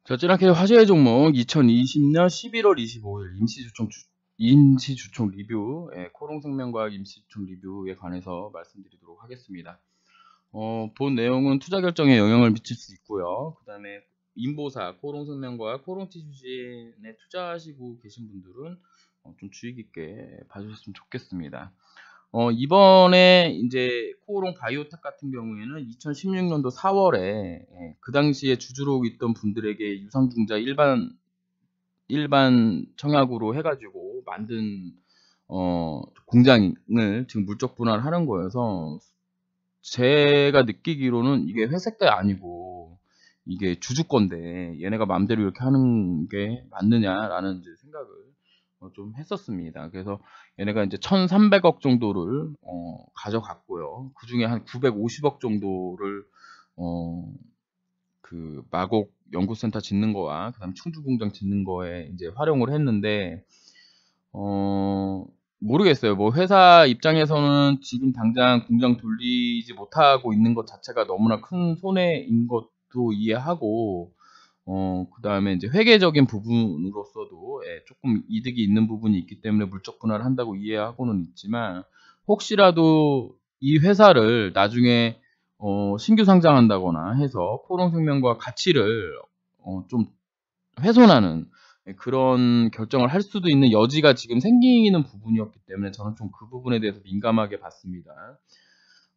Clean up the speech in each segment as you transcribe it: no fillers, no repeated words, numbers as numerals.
자, 찌라케 화제의 종목 2020년 11월 25일 임시주총 리뷰, 코롱생명과학 임시주총 리뷰에 관해서 말씀드리도록 하겠습니다. 본 내용은 투자 결정에 영향을 미칠 수 있고요. 그 다음에 인보사, 코롱생명과학, 코롱티슈진에 투자하시고 계신 분들은 좀 주의 깊게 봐주셨으면 좋겠습니다. 이번에 이제 코오롱 바이오텍 같은 경우에는 2016년도 4월에 그 당시에 주주로 있던 분들에게 유상증자 일반 청약으로 해가지고 만든 공장을 지금 물적 분할하는 거여서 제가 느끼기로는 이게 회색도 아니고 이게 주주 건데 얘네가 마음대로 이렇게 하는 게 맞느냐라는 이제 생각을 좀 했었습니다. 그래서 얘네가 이제 1300억 정도를 가져갔고요. 그 중에 한 950억 정도를 그 마곡 연구센터 짓는 거와 그다음 충주 공장 짓는 거에 이제 활용을 했는데 모르겠어요. 뭐 회사 입장에서는 지금 당장 공장 돌리지 못하고 있는 것 자체가 너무나 큰 손해인 것도 이해하고 그 다음에 이제 회계적인 부분으로서도 조금 이득이 있는 부분이 있기 때문에 물적 분할을 한다고 이해하고는 있지만 혹시라도 이 회사를 나중에 신규 상장한다거나 해서 코롱생명과 가치를 좀 훼손하는 그런 결정을 할 수도 있는 여지가 지금 생기는 부분이었기 때문에 저는 좀 그 부분에 대해서 민감하게 봤습니다.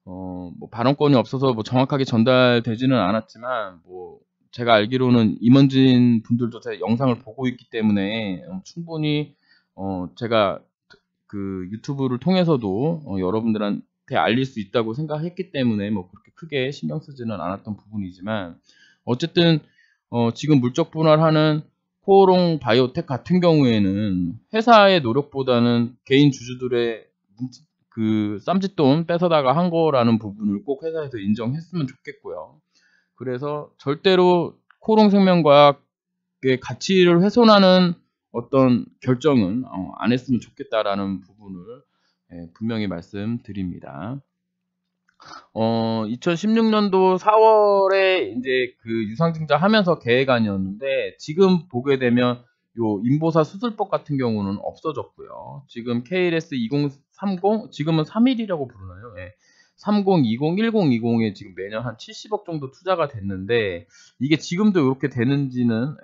뭐 발언권이 없어서 뭐 정확하게 전달되지는 않았지만 뭐 제가 알기로는 임원진 분들도 제 영상을 보고 있기 때문에 충분히 제가 그 유튜브를 통해서도 여러분들한테 알릴 수 있다고 생각했기 때문에 뭐 그렇게 크게 신경 쓰지는 않았던 부분이지만 어쨌든 지금 물적 분할하는 코오롱 바이오텍 같은 경우에는 회사의 노력보다는 개인 주주들의 그 쌈짓돈 뺏어다가 한 거라는 부분을 꼭 회사에서 인정했으면 좋겠고요. 그래서 절대로 코오롱생명과학의 가치를 훼손하는 어떤 결정은 안 했으면 좋겠다라는 부분을 분명히 말씀드립니다. 2016년도 4월에 이제 그 유상증자 하면서 계획안이었는데 지금 보게 되면 요 인보사 수술법 같은 경우는 없어졌고요. 지금 KLS 2030 지금은 3일이라고 부르나요? 30, 20, 1020에 지금 매년 한 70억 정도 투자가 됐는데 이게 지금도 이렇게 되는지는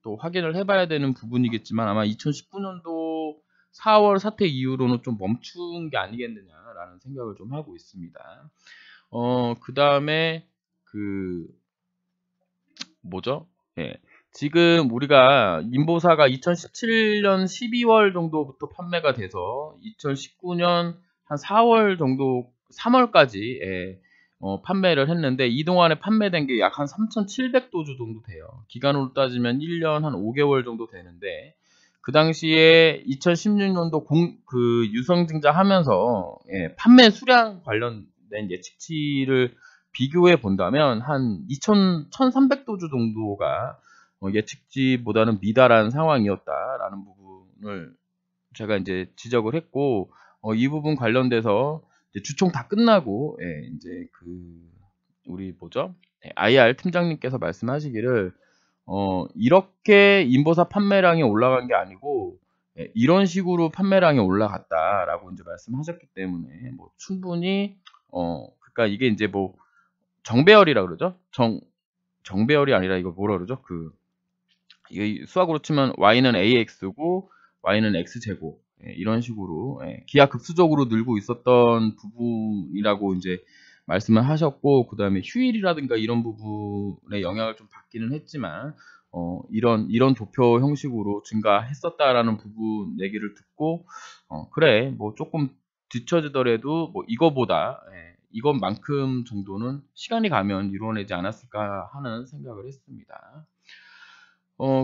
또 확인을 해봐야 되는 부분이겠지만 아마 2019년도 4월 사태 이후로는 좀 멈춘 게 아니겠느냐라는 생각을 좀 하고 있습니다. 그 다음에 그 뭐죠? 지금 우리가 인보사가 2017년 12월 정도부터 판매가 돼서 2019년 한 4월 정도 3월까지 판매를 했는데 이 동안에 판매된 게 약 한 3,700도주 정도 돼요. 기간으로 따지면 1년 한 5개월 정도 되는데 그 당시에 2016년도 그 유상증자 하면서 판매 수량 관련된 예측치를 비교해 본다면 한 1,300도주 정도가 예측치보다는 미달한 상황이었다라는 부분을 제가 이제 지적을 했고 이 부분 관련돼서 이제 주총 다 끝나고 이제 그 우리 뭐죠? IR 팀장님께서 말씀하시기를 이렇게 인보사 판매량이 올라간 게 아니고 이런 식으로 판매량이 올라갔다라고 이제 말씀하셨기 때문에 뭐 충분히 그러니까 이게 이제 뭐 정배열이라 그러죠? 정배열이 아니라 이거 뭐라 그러죠? 그 이게 수학으로 치면 y는 ax고 y는 x제곱 이런 식으로 기하급수적으로 늘고 있었던 부분이라고 이제 말씀을 하셨고 그 다음에 휴일이라든가 이런 부분에 영향을 좀 받기는 했지만 이런 도표 형식으로 증가했었다라는 부분 얘기를 듣고 그래 뭐 조금 뒤처지더라도 뭐 이거보다 이것만큼 정도는 시간이 가면 이루어내지 않았을까 하는 생각을 했습니다.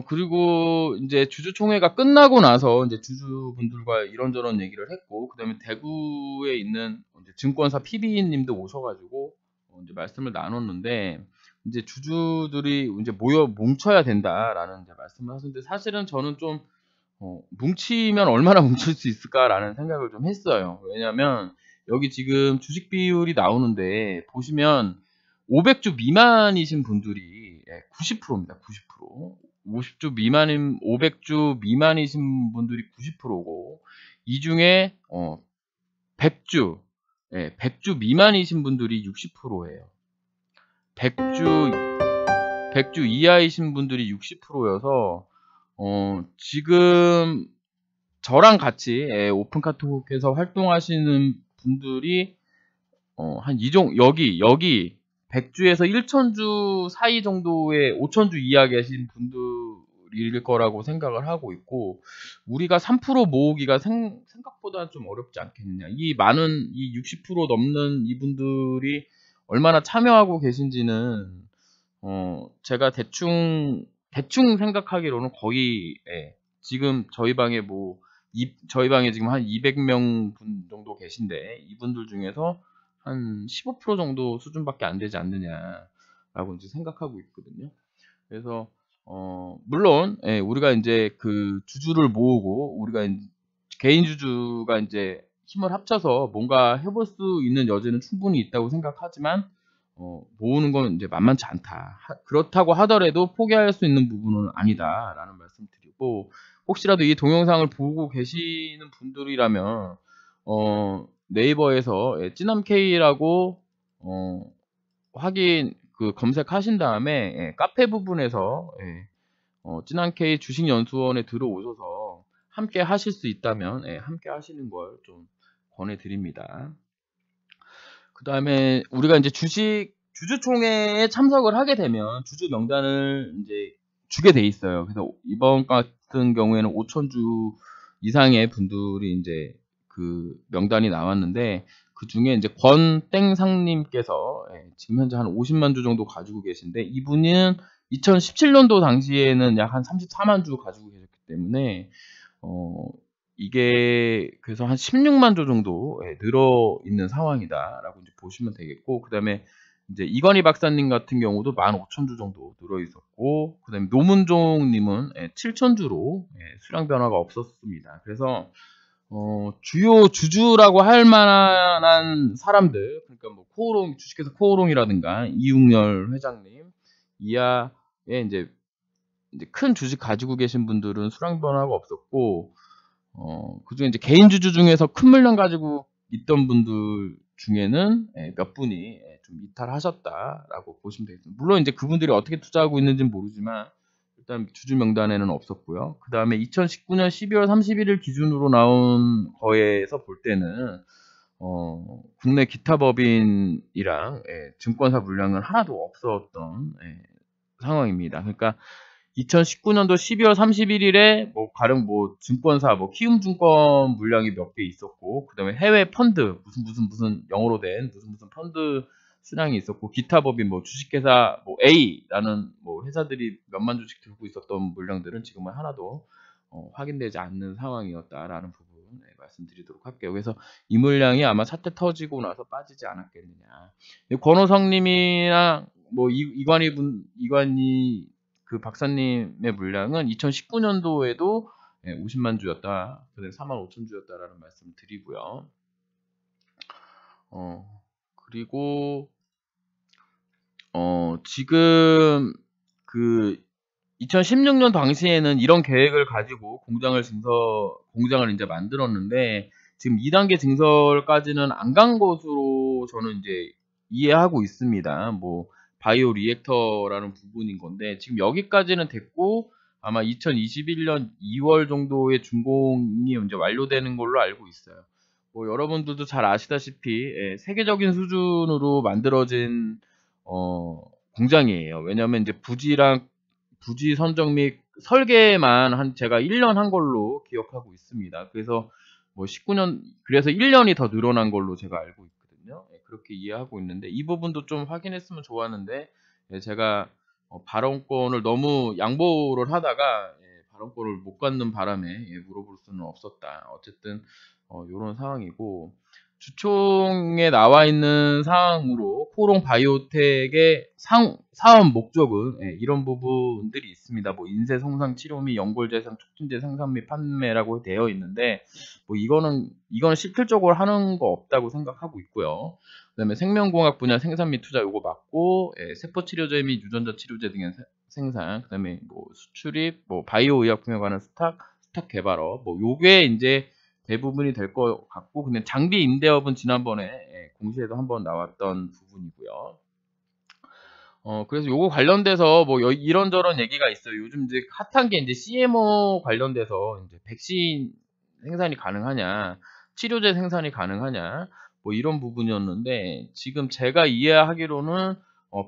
그리고 이제 주주총회가 끝나고 나서 이제 주주분들과 이런저런 얘기를 했고, 그 다음에 대구에 있는 이제 증권사 PB님도 오셔가지고 이제 말씀을 나눴는데, 이제 주주들이 이제 뭉쳐야 된다라는 이제 말씀을 하셨는데, 사실은 저는 좀 뭉치면 얼마나 뭉칠 수 있을까라는 생각을 좀 했어요. 왜냐면 여기 지금 주식 비율이 나오는데 보시면 500주 미만이신 분들이 90%입니다. 90%. 50주 미만인 500주 미만이신 분들이 90%고 이 중에 100주 100주 미만이신 분들이 60%예요. 100주 이하이신 분들이 60%여서 지금 저랑 같이 오픈카톡에서 활동하시는 분들이 한 여기 100주에서 1000주 사이 정도의 5000주 이하 계신 분들일 거라고 생각을 하고 있고, 우리가 3% 모으기가 생각보다 좀 어렵지 않겠느냐. 이 60% 넘는 이분들이 얼마나 참여하고 계신지는 제가 대충 생각하기로는 거의 지금 저희 방에 지금 한 200명 분 정도 계신데 이분들 중에서 한 15% 정도 수준밖에 안 되지 않느냐라고 이제 생각하고 있거든요. 그래서 물론 우리가 이제 그 주주를 모으고 우리가 개인 주주가 이제 힘을 합쳐서 뭔가 해볼 수 있는 여지는 충분히 있다고 생각하지만 모으는 건 이제 만만치 않다. 그렇다고 하더라도 포기할 수 있는 부분은 아니다라는 말씀드리고, 혹시라도 이 동영상을 보고 계시는 분들이라면 네이버에서 찌남K라고 검색하신 다음에 카페 부분에서 찌남K 주식연수원에 들어오셔서 함께 하실 수 있다면 함께 하시는 걸 좀 권해드립니다. 그 다음에 우리가 이제 주주총회에 참석을 하게 되면 주주 명단을 이제 주게 돼 있어요. 그래서 이번 같은 경우에는 5000주 이상의 분들이 이제 그 명단이 나왔는데, 그 중에 이제 권땡상님께서 지금 현재 한 50만 주 정도 가지고 계신데, 이분은 2017년도 당시에는 약 한 34만 주 가지고 계셨기 때문에 이게 그래서 한 16만 조 정도 늘어 있는 상황이다라고 이제 보시면 되겠고, 그 다음에 이제 이건희 박사님 같은 경우도 15,000주 정도 늘어 있었고, 그 다음에 노문종님은 7,000주로 수량 변화가 없었습니다. 그래서 주요 주주라고 할 만한 사람들, 그러니까 뭐 주식회사 코오롱이라든가 이웅열 회장님 이하의 이제 큰 주식 가지고 계신 분들은 수량 변화가 없었고, 그중에 이제 개인 주주 중에서 큰 물량 가지고 있던 분들 중에는 몇 분이 좀 이탈하셨다라고 보시면 되겠습니다. 물론 이제 그분들이 어떻게 투자하고 있는지는 모르지만 일단 주주 명단에는 없었고요. 그 다음에 2019년 12월 31일 기준으로 나온 거에서 볼 때는 국내 기타 법인이랑 증권사 물량은 하나도 없었던 상황입니다. 그러니까 2019년도 12월 31일에 가령 증권사 키움증권 물량이 몇 개 있었고, 그 다음에 해외 펀드 무슨 영어로 된 무슨 펀드 수량이 있었고, 기타 법인 주식회사 A라는 회사들이 몇만 주씩 들고 있었던 물량들은 지금은 하나도 확인되지 않는 상황이었다라는 부분 말씀드리도록 할게요. 그래서 이 물량이 아마 사태 터지고 나서 빠지지 않았겠느냐. 권호성님이랑 이관희 그 박사님의 물량은 2019년도에도 50만 주였다, 45,000주였다라는 말씀 드리고요. 그리고 지금 그 2016년 당시에는 이런 계획을 가지고 공장을 이제 만들었는데, 지금 2단계 증설까지는 안 간 것으로 저는 이제 이해하고 있습니다. 바이오 리액터라는 부분인 건데, 지금 여기까지는 됐고 아마 2021년 2월 정도에 준공이 이제 완료되는 걸로 알고 있어요. 여러분들도 잘 아시다시피 세계적인 수준으로 만들어진 공장이에요. 왜냐하면 이제 부지 선정 및 설계만 제가 1년 한 걸로 기억하고 있습니다. 그래서 1년이 더 늘어난 걸로 제가 알고 있거든요. 그렇게 이해하고 있는데, 이 부분도 좀 확인했으면 좋았는데, 제가 발언권을 너무 양보를 하다가 발언권을 못 갖는 바람에 물어볼 수는 없었다. 어쨌든 이런 상황이고, 주총에 나와 있는 사항으로 코오롱 바이오텍의 사업 목적은 이런 부분들이 있습니다. 뭐 인쇄 손상 치료 및 연골재생 촉진제 생산 및 판매라고 되어 있는데 뭐 이거는 실질적으로 하는 거 없다고 생각하고 있고요. 그다음에 생명공학 분야 생산 및 투자 요거 맞고 세포 치료제 및 유전자 치료제 등의 생산, 그다음에 뭐 수출입, 뭐 바이오 의약 분야 관한 스탁 개발업, 뭐 요게 이제 대부분이 될 것 같고, 근데 장비 임대업은 지난번에 공시에도 한번 나왔던 부분이고요. 그래서 요거 관련돼서 뭐 이런저런 얘기가 있어요. 요즘 이제 핫한 게 이제 CMO 관련돼서 이제 백신 생산이 가능하냐, 치료제 생산이 가능하냐, 뭐 이런 부분이었는데, 지금 제가 이해하기로는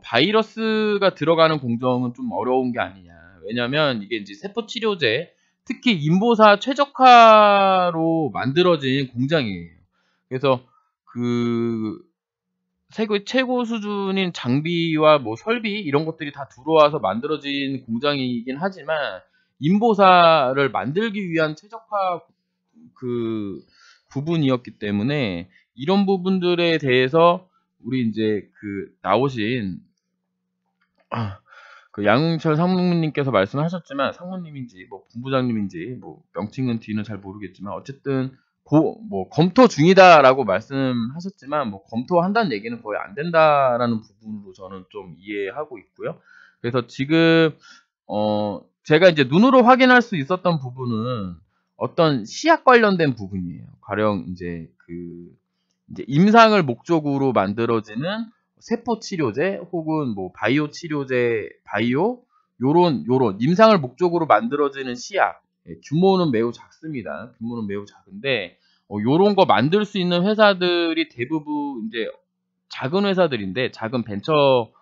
바이러스가 들어가는 공정은 좀 어려운 게 아니냐. 왜냐면 이게 이제 세포 치료제, 특히 인보사 최적화로 만들어진 공장이에요. 그래서 그 세계 최고 수준인 장비와 뭐 설비 이런 것들이 다 들어와서 만들어진 공장이긴 하지만, 인보사를 만들기 위한 최적화 그 부분이었기 때문에, 이런 부분들에 대해서 우리 이제 그 나오신 그 양웅철 상무님께서 말씀하셨지만, 상무님인지 뭐 본부장님인지 뭐 명칭은 뒤는 잘 모르겠지만, 어쨌든 뭐 검토 중이다라고 말씀하셨지만, 뭐 검토한다는 얘기는 거의 안 된다라는 부분으로 저는 좀 이해하고 있고요. 그래서 지금 제가 이제 눈으로 확인할 수 있었던 부분은 어떤 시약 관련된 부분이에요. 가령 이제 이제 임상을 목적으로 만들어지는 세포 치료제 혹은 뭐 바이오 치료제, 요런 임상을 목적으로 만들어지는 시약, 규모는 매우 작습니다. 규모는 매우 작은데 요런 거 만들 수 있는 회사들이 대부분 이제 작은 회사들인데, 작은 벤처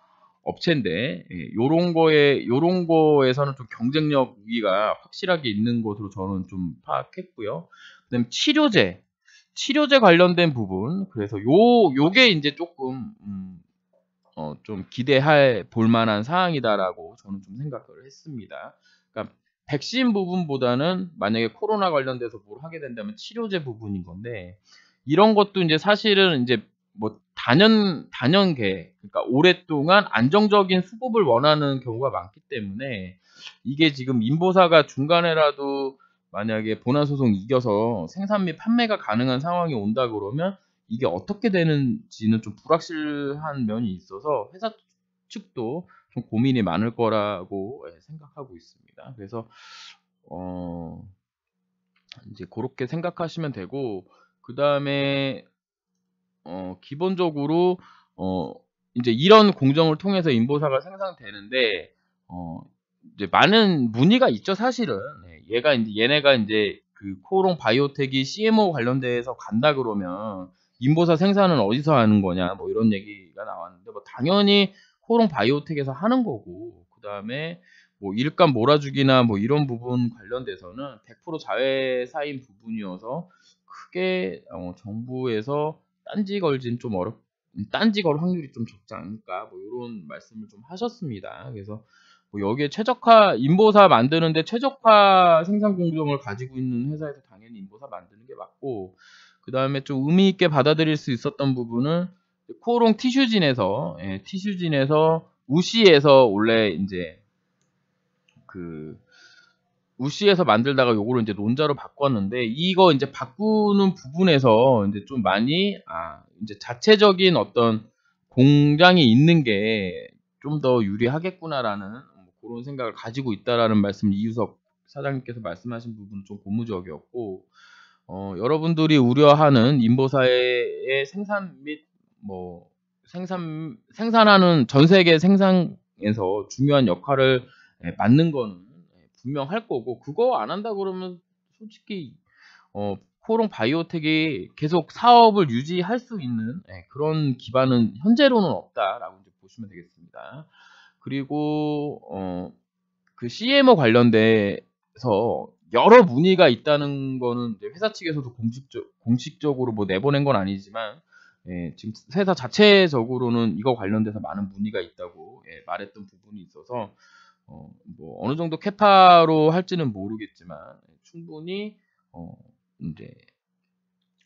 업체인데, 요런 거에서는 좀 경쟁력 위가 확실하게 있는 것으로 저는 좀 파악했고요. 그다음에 치료제 관련된 부분, 그래서 요게 이제 조금 좀 기대할 볼만한 사항이다라고 저는 좀 생각을 했습니다. 그러니까 백신 부분보다는 만약에 코로나 관련돼서 뭘 하게 된다면 치료제 부분인 건데, 이런 것도 이제 사실은 이제 뭐 단연계, 그러니까 오랫동안 안정적인 수급을 원하는 경우가 많기 때문에, 이게 지금 인보사가 중간에라도 만약에 본안 소송 이겨서 생산 및 판매가 가능한 상황이 온다 그러면, 이게 어떻게 되는지는 좀 불확실한 면이 있어서 회사 측도 좀 고민이 많을 거라고 생각하고 있습니다. 그래서 이제 그렇게 생각하시면 되고, 그 다음에 기본적으로 이제 이런 공정을 통해서 인보사가 생산되는데, 이제 많은 문의가 있죠, 사실은. 얘네가 이제 그 코오롱 바이오텍이 CMO 관련돼서 간다 그러면 인보사 생산은 어디서 하는 거냐, 뭐 이런 얘기가 나왔는데, 뭐 당연히 코오롱 바이오텍에서 하는 거고, 그 다음에 뭐 일감 몰아주기나 뭐 이런 부분 관련돼서는 100% 자회사인 부분이어서 크게 정부에서 딴지 걸 확률이 좀 적지 않을까, 뭐 이런 말씀을 좀 하셨습니다. 그래서 뭐 여기에 인보사 만드는데 최적화 생산 공정을 가지고 있는 회사에서 당연히 인보사 만드는 게 맞고, 그 다음에 좀 의미 있게 받아들일 수 있었던 부분은 코오롱 티슈진에서 우시에서 원래 이제 우시에서 만들다가 요거를 이제 논자로 바꿨는데, 이거 이제 바꾸는 부분에서 이제 좀 많이 이제 자체적인 어떤 공장이 있는 게 좀 더 유리하겠구나라는 뭐 그런 생각을 가지고 있다라는 말씀, 이유석 사장님께서 말씀하신 부분은 좀 고무적이었고, 여러분들이 우려하는 인보사의 생산 및 뭐 생산하는 전 세계 생산에서 중요한 역할을 맡는 거는 분명할 거고, 그거 안 한다 그러면 솔직히 코오롱 바이오텍이 계속 사업을 유지할 수 있는 그런 기반은 현재로는 없다라고 이제 보시면 되겠습니다. 그리고 그 CMO 관련돼서 여러 문의가 있다는 거는 이제 회사 측에서도 공식적으로 뭐 내보낸 건 아니지만, 지금 회사 자체적으로는 이거 관련돼서 많은 문의가 있다고 말했던 부분이 있어서, 뭐 어느 정도 캐파로 할지는 모르겠지만 충분히 이제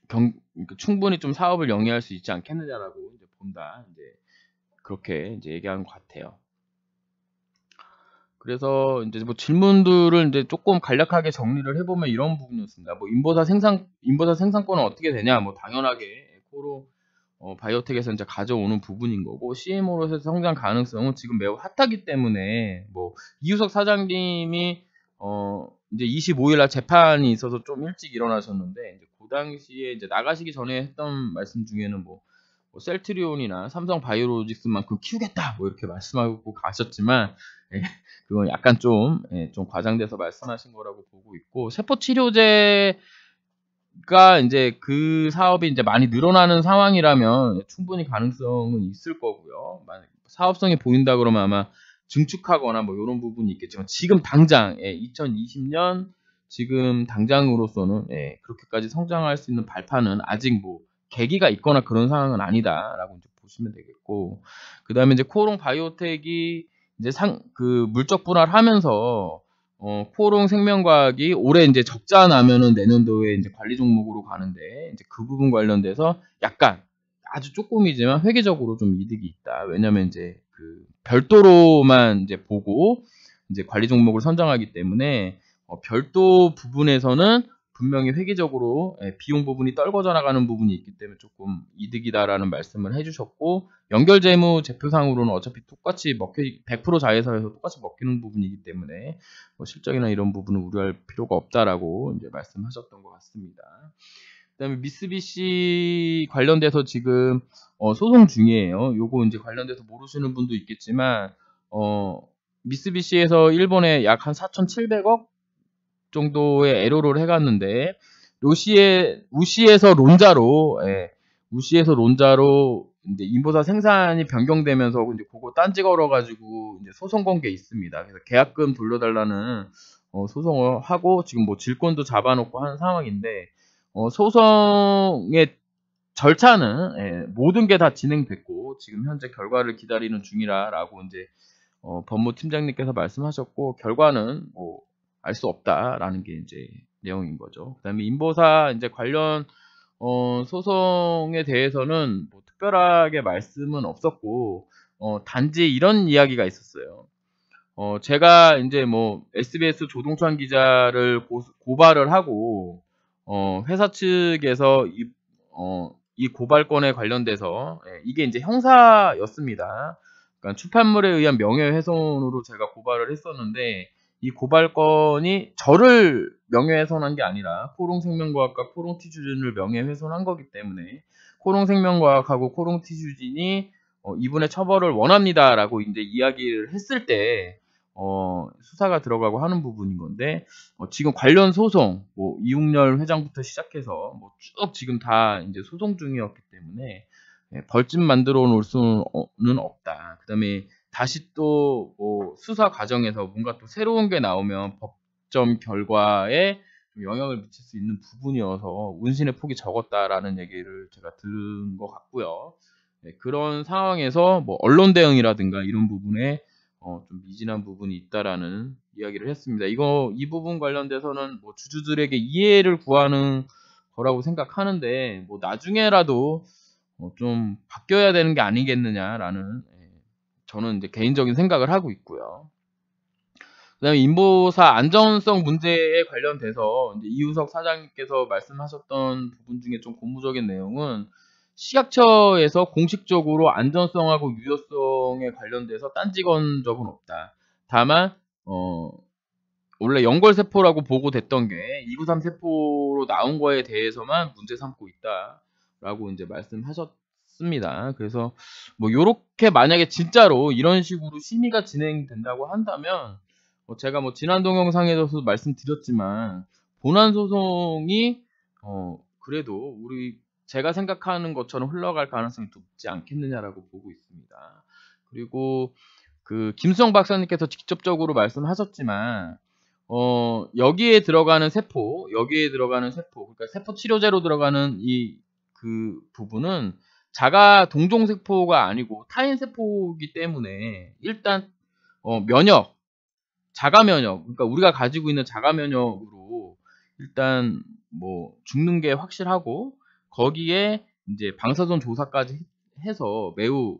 그러니까 충분히 좀 사업을 영위할 수 있지 않겠느냐라고 이제 본다. 이제 그렇게 이제 얘기한 것 같아요. 그래서 이제 뭐 질문들을 이제 조금 간략하게 정리를 해보면 이런 부분이었습니다. 뭐 인보사 생산권은 어떻게 되냐? 뭐 당연하게 코로 바이오텍에서 이제 가져오는 부분인 거고, CMO로서의 성장 가능성은 지금 매우 핫하기 때문에, 뭐 이유석 사장님이 이제 25일 날 재판이 있어서 좀 일찍 일어나셨는데, 이제 그 당시에 이제 나가시기 전에 했던 말씀 중에는 뭐 셀트리온이나 삼성 바이오로직스만큼 키우겠다 뭐 이렇게 말씀하고 가셨지만, 예, 그건 약간 좀 과장돼서 말씀하신 거라고 보고 있고, 세포 치료제가 이제 그 사업이 이제 많이 늘어나는 상황이라면 충분히 가능성은 있을 거고요. 사업성이 보인다 그러면 아마 증축하거나 뭐 이런 부분이 있겠지만, 지금 당장 2020년 지금 당장으로서는 그렇게까지 성장할 수 있는 발판은 아직 뭐 계기가 있거나 그런 상황은 아니다라고 이제 보시면 되겠고, 그 다음에 이제 코오롱 바이오텍이 이제 그 물적 분할하면서 코오롱 생명과학이 올해 이제 적자 나면은 내년도에 이제 관리 종목으로 가는데, 이제 그 부분 관련돼서 약간 아주 조금이지만 회계적으로 좀 이득이 있다. 왜냐면 이제 그 별도로만 이제 보고 이제 관리 종목을 선정하기 때문에 별도 부분에서는 분명히 회계적으로 비용 부분이 떨궈져 나가는 부분이 있기 때문에 조금 이득이다라는 말씀을 해주셨고, 연결재무 제표상으로는 어차피 똑같이 100% 자회사에서 똑같이 먹히는 부분이기 때문에 뭐 실적이나 이런 부분은 우려할 필요가 없다라고 이제 말씀하셨던 것 같습니다. 그다음에 미쓰비시 관련돼서 지금 소송 중이에요. 요거 이제 관련돼서 모르시는 분도 있겠지만, 미쓰비시에서 일본에 약 한 4,700억 정도의 에러를 해갔는데, 우시에서 론자로 이제 인보사 생산이 변경되면서 이제 그거 딴지 걸어가지고 이제 소송 건 게 있습니다. 그래서 계약금 돌려달라는 소송을 하고 지금 뭐 질권도 잡아놓고 하는 상황인데, 소송의 절차는 모든 게 다 진행됐고 지금 현재 결과를 기다리는 중이라라고 이제 법무팀장님께서 말씀하셨고, 결과는 뭐 알 수 없다라는 게 이제 내용인 거죠. 그다음에 인보사 이제 관련 소송에 대해서는 뭐 특별하게 말씀은 없었고, 단지 이런 이야기가 있었어요. 제가 이제 뭐 SBS 조동찬 기자를 고발을 하고, 회사 측에서 이 고발건에 관련돼서 이게 이제 형사였습니다. 그러니까 출판물에 의한 명예훼손으로 제가 고발을 했었는데, 이 고발건이 저를 명예훼손한 게 아니라 코롱생명과학과 코롱티슈진을 명예훼손한 거기 때문에, 코롱생명과학하고 코롱티슈진이 이분의 처벌을 원합니다라고 이제 이야기를 했을 때 수사가 들어가고 하는 부분인 건데, 지금 관련 소송, 뭐 이웅렬 회장부터 시작해서 뭐 쭉 지금 다 이제 소송 중이었기 때문에 벌집 만들어 놓을 수는 없다. 그다음에 다시 또 뭐 수사 과정에서 뭔가 또 새로운 게 나오면 법정 결과에 좀 영향을 미칠 수 있는 부분이어서 운신의 폭이 적었다라는 얘기를 제가 들은 것 같고요. 그런 상황에서 뭐 언론 대응이라든가 이런 부분에 좀 미진한 부분이 있다라는 이야기를 했습니다. 이 부분 관련돼서는 뭐 주주들에게 이해를 구하는 거라고 생각하는데, 뭐 나중에라도 좀 바뀌어야 되는 게 아니겠느냐라는 저는 이제 개인적인 생각을 하고 있고요. 그다음에 인보사 안전성 문제에 관련돼서 이제 이우석 사장님께서 말씀하셨던 부분 중에 좀 고무적인 내용은, 식약처에서 공식적으로 안전성하고 유효성에 관련돼서 딴지 건 적은 없다. 다만 원래 연골세포라고 보고됐던 게 293 세포로 나온 거에 대해서만 문제 삼고 있다라고 이제 말씀하셨습니다. 그래서 뭐 요렇게 만약에 진짜로 이런 식으로 심의가 진행된다고 한다면, 제가 뭐 지난 동영상에서도 말씀드렸지만 본안 소송이 그래도 제가 생각하는 것처럼 흘러갈 가능성이 높지 않겠느냐라고 보고 있습니다. 그리고 그 김수영 박사님께서 직접적으로 말씀하셨지만, 여기에 들어가는 세포, 그러니까 세포 치료제로 들어가는 그 부분은 자가 동종 세포가 아니고 타인 세포이기 때문에, 일단 자가 면역, 그러니까 우리가 가지고 있는 자가 면역으로 일단 뭐 죽는 게 확실하고, 거기에 이제 방사선 조사까지 해서 매우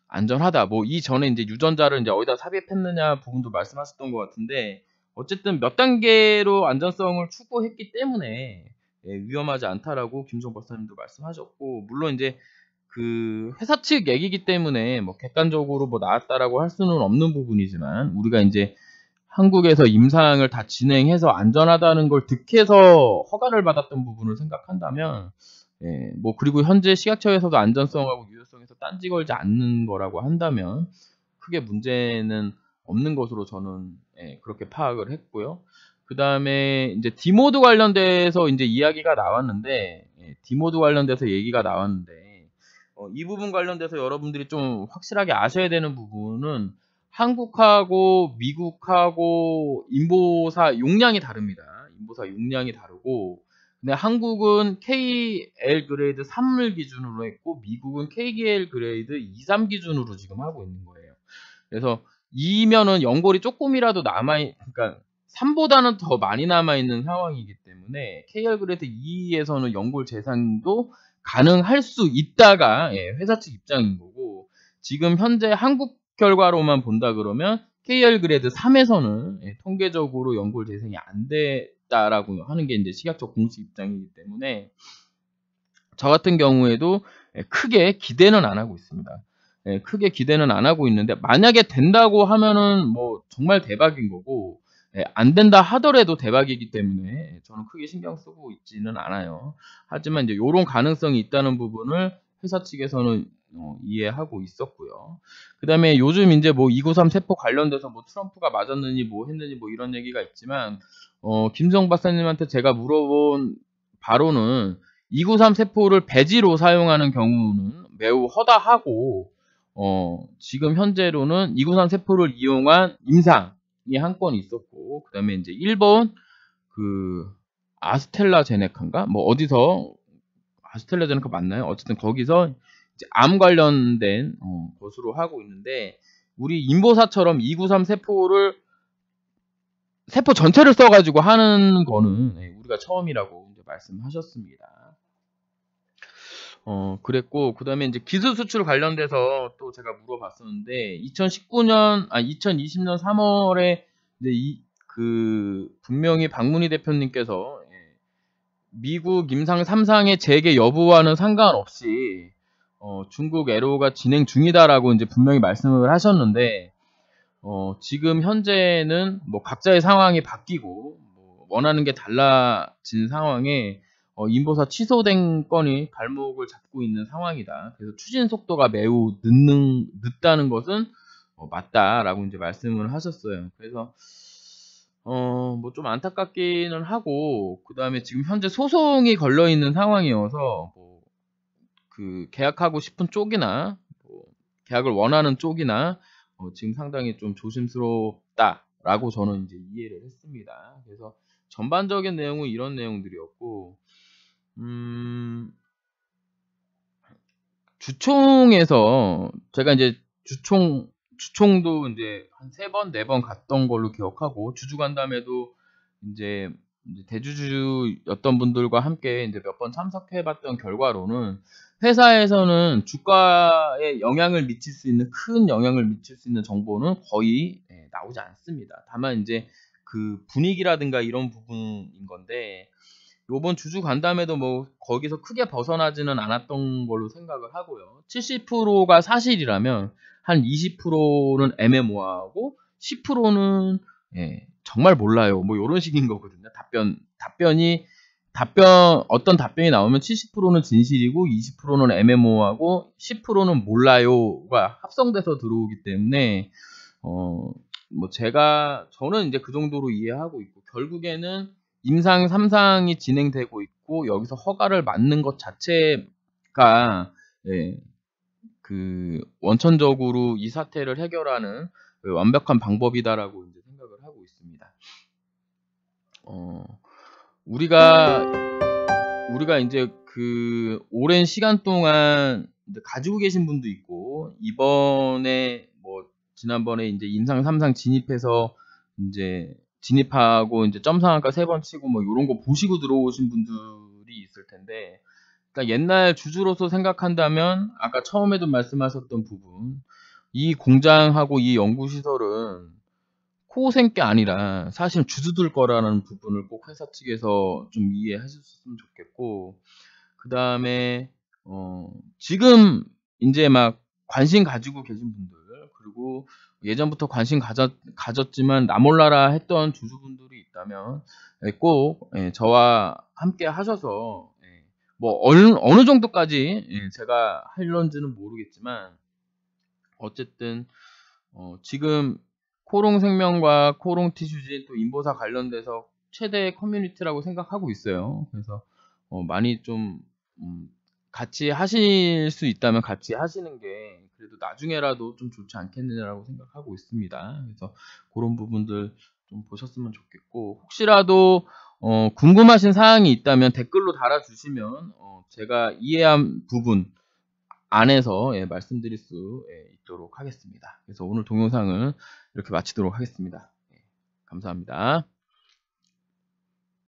안전하다. 뭐 이전에 이제 유전자를 이제 어디다 삽입했느냐 부분도 말씀하셨던 것 같은데, 어쨌든 몇 단계로 안전성을 추구했기 때문에 위험하지 않다라고 김종 박사님도 말씀하셨고, 물론 이제 회사 측 얘기이기 때문에 뭐 객관적으로 뭐 나왔다라고 할 수는 없는 부분이지만, 우리가 이제 한국에서 임상을 다 진행해서 안전하다는 걸 득해서 허가를 받았던 부분을 생각한다면, 뭐 그리고 현재 식약처에서도 안전성하고 유효성에서 딴지 걸지 않는 거라고 한다면 크게 문제는 없는 것으로 저는 그렇게 파악을 했고요. 그 다음에 이제 디모드 관련돼서 이제 이야기가 나왔는데, 디모드 관련돼서 얘기가 나왔는데, 이 부분 관련돼서 여러분들이 좀 확실하게 아셔야 되는 부분은, 한국하고 미국하고 인보사 용량이 다릅니다. 인보사 용량이 다르고, 근데 한국은 KL 그레이드 3을 기준으로 했고, 미국은 KL 그레이드 2, 3 기준으로 지금 하고 있는 거예요. 그래서 2면은 연골이 조금이라도 그러니까 3보다는 더 많이 남아있는 상황이기 때문에 KL 그레이드 2에서는 연골 재산도 가능할 수 있다가 회사 측 입장인 거고, 지금 현재 한국 결과로만 본다 그러면 KL 그레이드 3에서는 통계적으로 연골 재생이 안 됐다라고 하는 게 이제 식약처 공식 입장이기 때문에, 저 같은 경우에도 크게 기대는 안 하고 있습니다. 크게 기대는 안 하고 있는데, 만약에 된다고 하면은 뭐 정말 대박인 거고, 안 된다 하더라도 대박이기 때문에 저는 크게 신경 쓰고 있지는 않아요. 하지만 이제 이런 가능성이 있다는 부분을 회사 측에서는 이해하고 있었고요. 그 다음에 요즘 이제 뭐 293 세포 관련돼서 뭐 트럼프가 맞았느니 뭐 했느니 뭐 이런 얘기가 있지만, 김성 박사님한테 제가 물어본 바로는 293 세포를 배지로 사용하는 경우는 매우 허다하고, 지금 현재로는 293 세포를 이용한 임상이 한 건 있었고, 그 다음에 이제 일본 아스텔라제네카인가? 뭐 어디서 아스텔라제네카 맞나요? 어쨌든 거기서 이제 암 관련된 것으로 하고 있는데, 우리 인보사처럼 293 세포 전체를 써가지고 하는 거는 우리가 처음이라고 이제 말씀하셨습니다. 그랬고, 그 다음에 이제 기술 수출 관련돼서 또 제가 물어봤었는데, 2020년 3월에 이제 분명히 박문희 대표님께서 미국 임상 3상의 재개 여부와는 상관없이 중국 LO가 진행 중이다라고 이제 분명히 말씀을 하셨는데, 지금 현재는 뭐 각자의 상황이 바뀌고 뭐 원하는 게 달라진 상황에 인보사 취소된 건이 발목을 잡고 있는 상황이다. 그래서 추진 속도가 매우 늦다는 것은 맞다라고 이제 말씀을 하셨어요. 그래서 뭐 좀 안타깝기는 하고, 그 다음에 지금 현재 소송이 걸려 있는 상황이어서 뭐 계약하고 싶은 쪽이나 뭐 계약을 원하는 쪽이나 지금 상당히 좀 조심스럽다라고 저는 이제 이해를 했습니다. 그래서 전반적인 내용은 이런 내용들이었고, 주총에서 제가 이제 주총도 이제 한 3번, 4번 갔던 걸로 기억하고, 주주간담회도 이제 대주주였던 분들과 함께 이제 몇 번 참석해봤던 결과로는, 회사에서는 주가에 영향을 미칠 수 있는, 큰 영향을 미칠 수 있는 정보는 거의 나오지 않습니다. 다만 이제 분위기라든가 이런 부분인 건데, 요번 주주 간담회도 뭐 거기서 크게 벗어나지는 않았던 걸로 생각을 하고요. 70%가 사실이라면 한 20%는 애매모호하고 10%는 정말 몰라요. 뭐 이런 식인 거거든요. 어떤 답변이 나오면 70%는 진실이고 20%는 애매모호하고 10%는 몰라요가 합성돼서 들어오기 때문에 뭐 저는 이제 그 정도로 이해하고 있고, 결국에는 임상 3상이 진행되고 있고 여기서 허가를 맞는 것 자체가 원천적으로 이 사태를 해결하는 완벽한 방법이다라고 이제 생각을 하고 있습니다. 우리가 이제 오랜 시간 동안 가지고 계신 분도 있고, 지난번에 이제 임상 3상 진입하고 이제 점상한가 3번 치고 뭐 이런 거 보시고 들어오신 분들이 분들이 있을 텐데, 그러니까 옛날 주주로서 생각한다면 아까 처음에도 말씀하셨던 부분, 이 공장하고 이 연구시설은 코생게 아니라 사실 주주들 거라는 부분을 꼭 회사 측에서 좀 이해하셨으면 좋겠고, 그 다음에 지금 이제 막 관심 가지고 계신 분들, 그리고 예전부터 관심 가졌지만 나 몰라라 했던 주주분들이 있다면 꼭 저와 함께 하셔서 뭐 어느 정도까지 제가 할런지는 모르겠지만 어쨌든 지금 코롱생명과 코롱티슈진 또 인보사 관련돼서 최대 커뮤니티라고 생각하고 있어요. 그래서 많이 좀 같이 하실 수 있다면 같이 하시는 게 그래도 나중에라도 좀 좋지 않겠느냐라고 생각하고 있습니다. 그래서 그런 부분들 좀 보셨으면 좋겠고, 혹시라도 궁금하신 사항이 있다면 댓글로 달아주시면 제가 이해한 부분 안에서 말씀드릴 수 있도록 하겠습니다. 그래서 오늘 동영상을 이렇게 마치도록 하겠습니다. 감사합니다.